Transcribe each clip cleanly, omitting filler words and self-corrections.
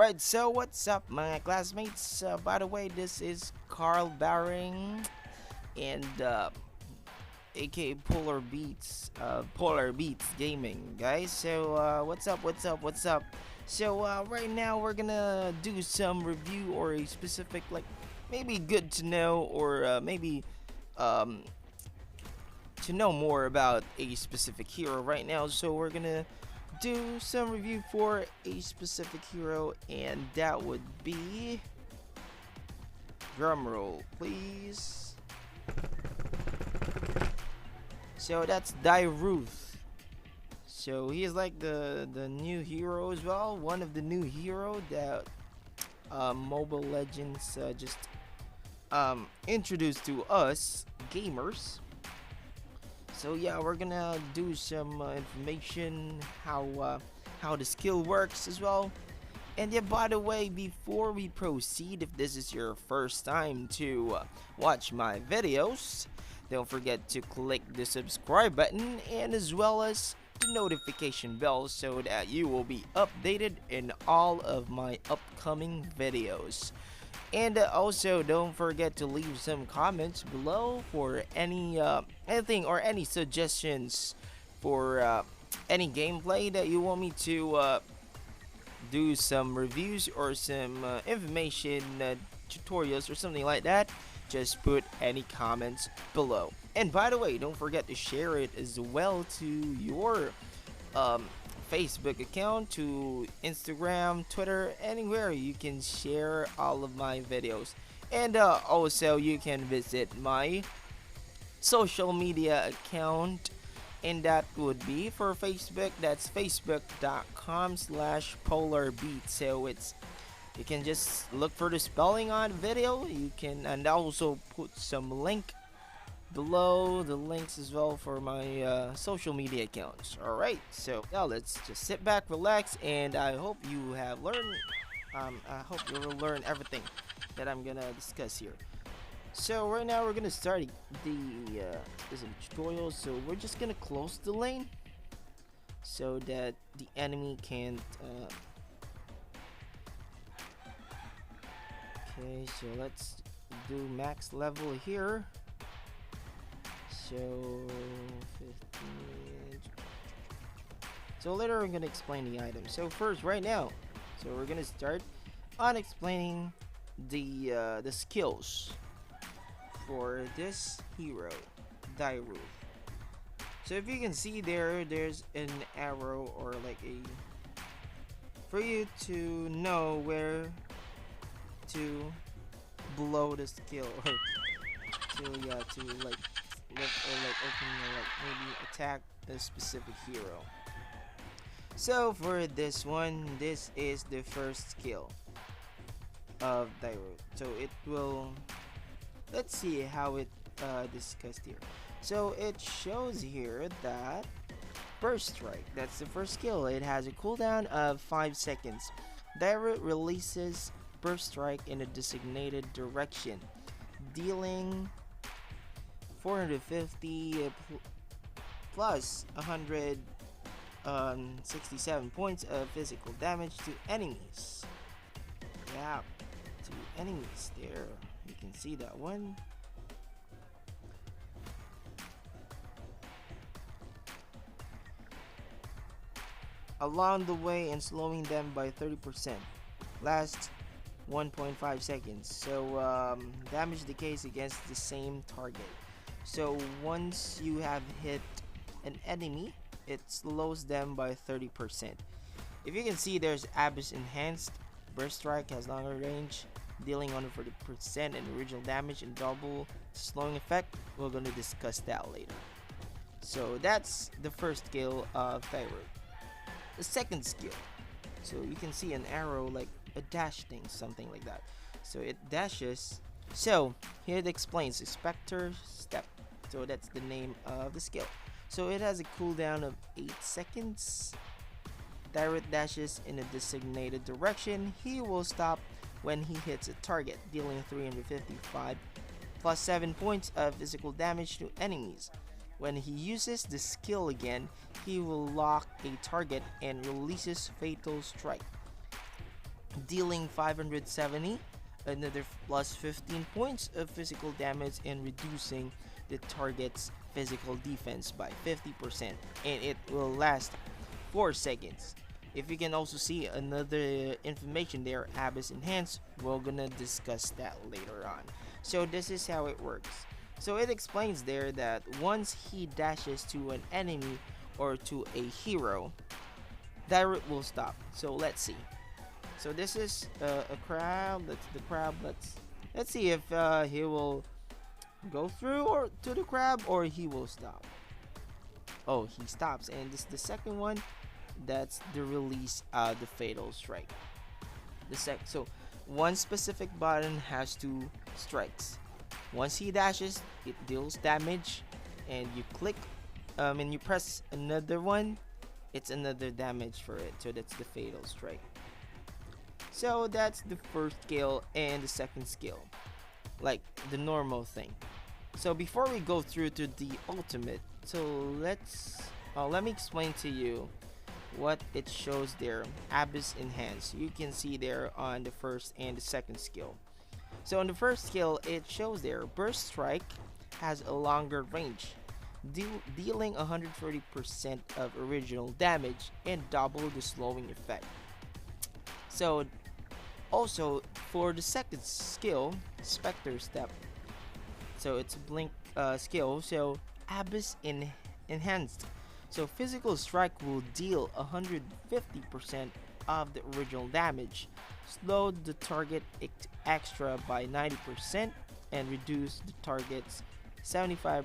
Alright, so what's up mga classmates? By the way, this is Carl Baring and aka Polarbeatz Gaming, guys. So what's up? So right now we're gonna do some review or a specific, like, maybe good to know, or maybe um, to know more about a specific hero right now. So we're gonna do some review for a specific hero, and that would be, drumroll please. So that's Dyrroth. So he is like the new hero as well, one of the new hero that Mobile Legends just introduced to us gamers. So yeah, we're gonna do some information how the skill works as well. And yeah, by the way, before we proceed, if this is your first time to watch my videos, don't forget to click the subscribe button and as well as the notification bell so that you will be updated in all of my upcoming videos. And also, don't forget to leave some comments below for anything or any suggestions for any gameplay that you want me to do some reviews or some information tutorials or something like that. Just put any comments below. And by the way, don't forget to share it as well to your um, Facebook account, to Instagram, Twitter, anywhere you can share all of my videos. And also, you can visit my social media account, and that would be for Facebook. That's facebook.com/polarbeat. So you can just look for the spelling on the video. You can, and I'll also put some link below, the links as well for my social media accounts. Alright, so now let's just sit back, relax, and I hope you have learned, I hope you will learn everything that I'm gonna discuss here. So right now we're gonna start the specific tutorial. So we're just gonna close the lane so that the enemy can't okay, so let's do max level here. So 15. So later I'm gonna explain the item. So first, right now, so we're gonna start on explaining the skills for this hero, Dyrroth. So if you can see there's an arrow, or like a, for you to know where to blow the skill, or to like lift or like open, or like maybe attack a specific hero. So for this one, this is the first skill of Dyrroth. So it will, let's see how it discussed here. So it shows here that Burst Strike, that's the first skill. It has a cooldown of 5 seconds. Dyrroth releases Burst Strike in a designated direction, dealing 450 plus 167 points of physical damage to enemies. Yeah, to enemies there. You can see that one. Along the way, and slowing them by 30%. Lasts 1.5 seconds. So damage decays against the same target. So once you have hit an enemy, it slows them by 30%. If you can see, there's Abyss Enhanced. Burst Strike has longer range, dealing 140% in original damage and double slowing effect. We're going to discuss that later. So that's the first skill of Dyrroth. The second skill, so you can see an arrow, like a dash thing, something like that. So it dashes. So here it explains Spectre Step. So that's the name of the skill. So it has a cooldown of 8 seconds. Dyrroth dashes in a designated direction. He will stop when he hits a target, dealing 355 plus 7 points of physical damage to enemies. When he uses the skill again, he will lock a target and releases Fatal Strike. dealing 570, another plus 15 points of physical damage, and reducing the target's physical defense by 50%, and it will last 4 seconds. If you can also see another information there, Abyss Enhance, we're gonna discuss that later on. So this is how it works. So it explains there that once he dashes to an enemy or to a hero, Dyrroth will stop. So let's see. So this is a crab. That's the crab. Let's see if he will go through or to the crab, or he will stop. Oh, he stops, and this the second one. That's the release the fatal strike. So one specific button has 2 strikes. Once he dashes, it deals damage, and you click and you press another one, it's another damage for it. So that's the fatal strike. So that's the first skill and the second skill, like the normal thing. So before we go through to the ultimate, so let me explain to you what it shows there. Abyss Enhance, you can see there on the first and the second skill. So on the first skill, it shows there Burst Strike has a longer range, dealing 130% of original damage and double the slowing effect. So also for the second skill, Spectre Step, so it's a blink skill. So Abyss Enhanced, so physical strike will deal 150% of the original damage, slow the target extra by 90%, and reduce the target's 75%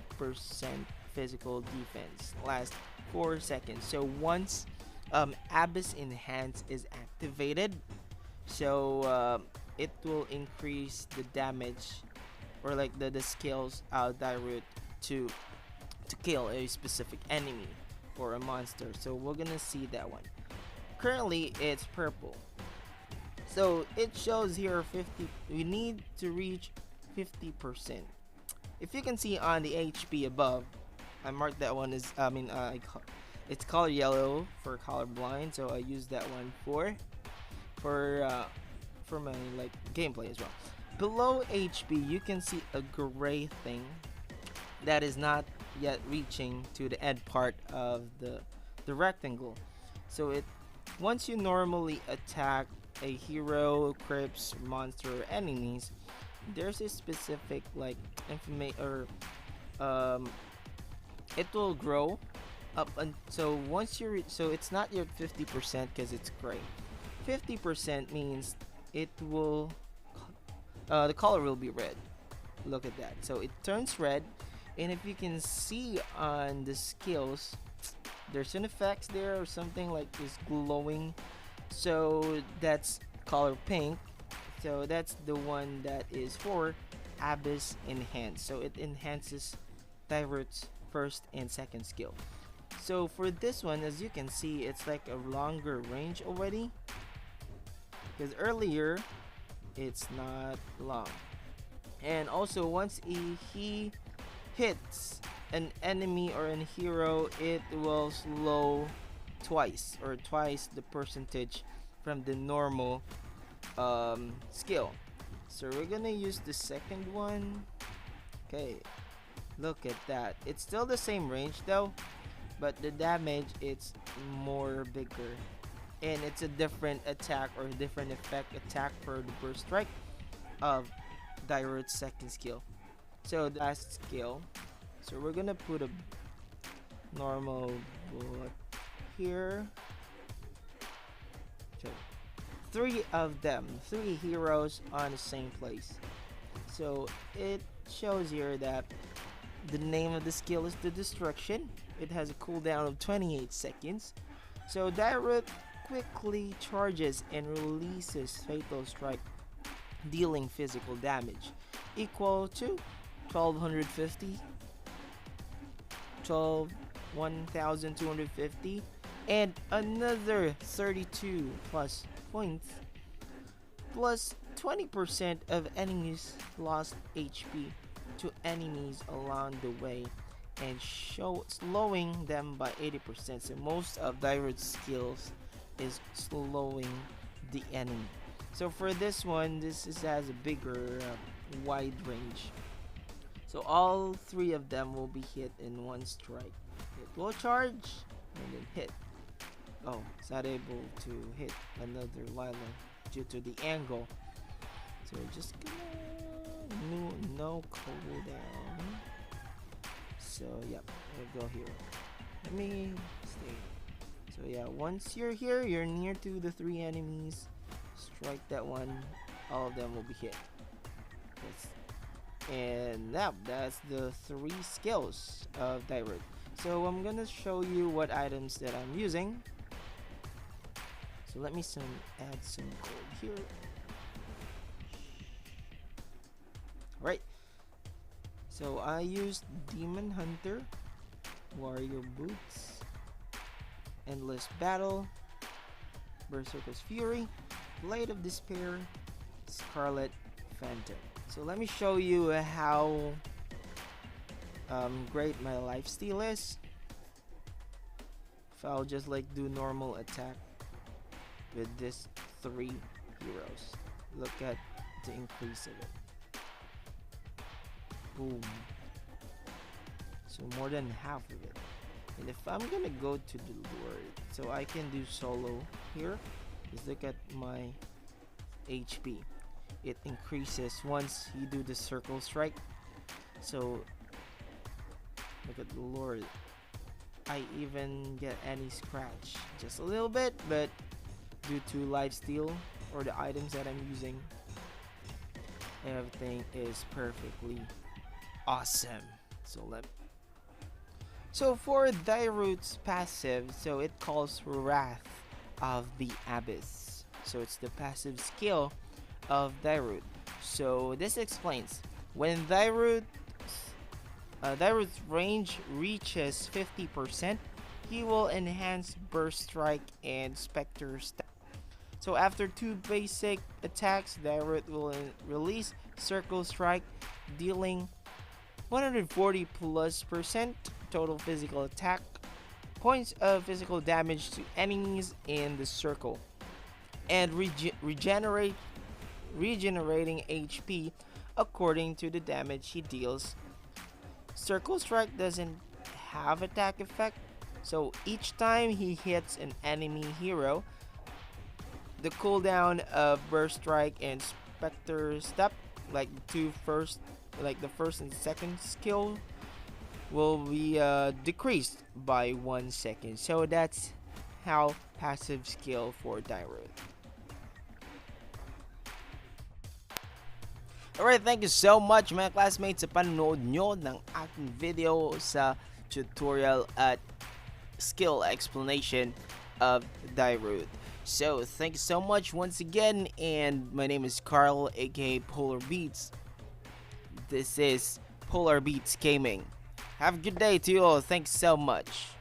physical defense. Last 4 seconds. So once Abyss Enhance is activated, so it will increase the damage, or like the skills Dyrroth to kill a specific enemy or a monster. So we're gonna see that one. Currently it's purple, so it shows here 50. We need to reach 50%. If you can see on the HP above, I marked that one as it's color yellow for colorblind, so I use that one for my like gameplay as well. Below HP, you can see a gray thing that is not yet reaching to the end part of the rectangle. So it once you normally attack a hero, crypts, monster, or enemies, there's a specific like information, or it will grow up, and so once you reach, so it's not yet 50% because it's gray. 50% means it will the color will be red. Look at that. So it turns red, and if you can see on the skills, there's an effect there or something like this glowing. So that's color pink. So that's the one that is for Abyss Enhance. So it enhances Dyrroth's first and second skill. So for this one, as you can see, it's like a longer range already, because earlier it's not long. And also once he hits an enemy or a hero, it will slow twice the percentage from the normal skill. So we're gonna use the second one. Okay, look at that. It's still the same range though, but the damage it's more bigger, and it's a different attack or different effect attack for the burst strike of Dyrroth's second skill. So the last skill, so we're gonna put a normal bullet here. So 3 of them, 3 heroes on the same place. So it shows here that the name of the skill is the Destruction. It has a cooldown of 28 seconds. So Dyrroth quickly charges and releases Fatal Strike, dealing physical damage equal to 1250, 12,250, and another 32 plus points, plus 20% of enemies lost HP to enemies along the way, and slowing them by 80%. So most of Dyrroth's skills is slowing the enemy. So for this one, has a bigger wide range. So all three of them will be hit in one strike. It will charge and then hit. Oh, it's not able to hit another Lila due to the angle. So just gonna no cooldown. So yep, we'll go here. Let me stay. So yeah, once you're here, you're near to the three enemies. Strike that one, all of them will be hit. And now that's the three skills of Dyrroth. So I'm gonna show you what items that I'm using. So let me add some gold here. Right. So I used Demon Hunter, Warrior Boots, Endless Battle, Berserker's Fury, Blade of Despair, Scarlet Phantom. So let me show you how great my lifesteal is. If I'll just like do normal attack with these three heroes, look at the increase of it. Boom. So more than half of it. And if I'm gonna go to the Lord, so I can do solo here, just look at my HP. It increases once you do the circle strike. So look at the Lord. I even get any scratch, just a little bit, but due to lifesteal or the items that I'm using, everything is perfectly awesome. So for Dyrroth's passive, so it calls Wrath of the Abyss. So it's the passive skill of Dyrroth. So this explains when Dyrroth's range reaches 50%, he will enhance Burst Strike and Spectre Step. So after two basic attacks, Dyrroth will release Circle Strike, dealing 140+% total physical attack points of physical damage to enemies in the circle, and regenerating HP according to the damage he deals. Circle Strike doesn't have attack effect, so each time he hits an enemy hero, the cooldown of Burst Strike and Spectre Step, like the first and second skill, will be decreased by 1 second. So that's how passive skill for Dyrroth. Alright, thank you so much mga classmates sa panonood nyo ng aking video sa tutorial at skill explanation of Dyrroth. So thank you so much once again, and my name is Carl, aka Polarbeatz. This is Polarbeatz Gaming. Have a good day to you all. Thanks so much.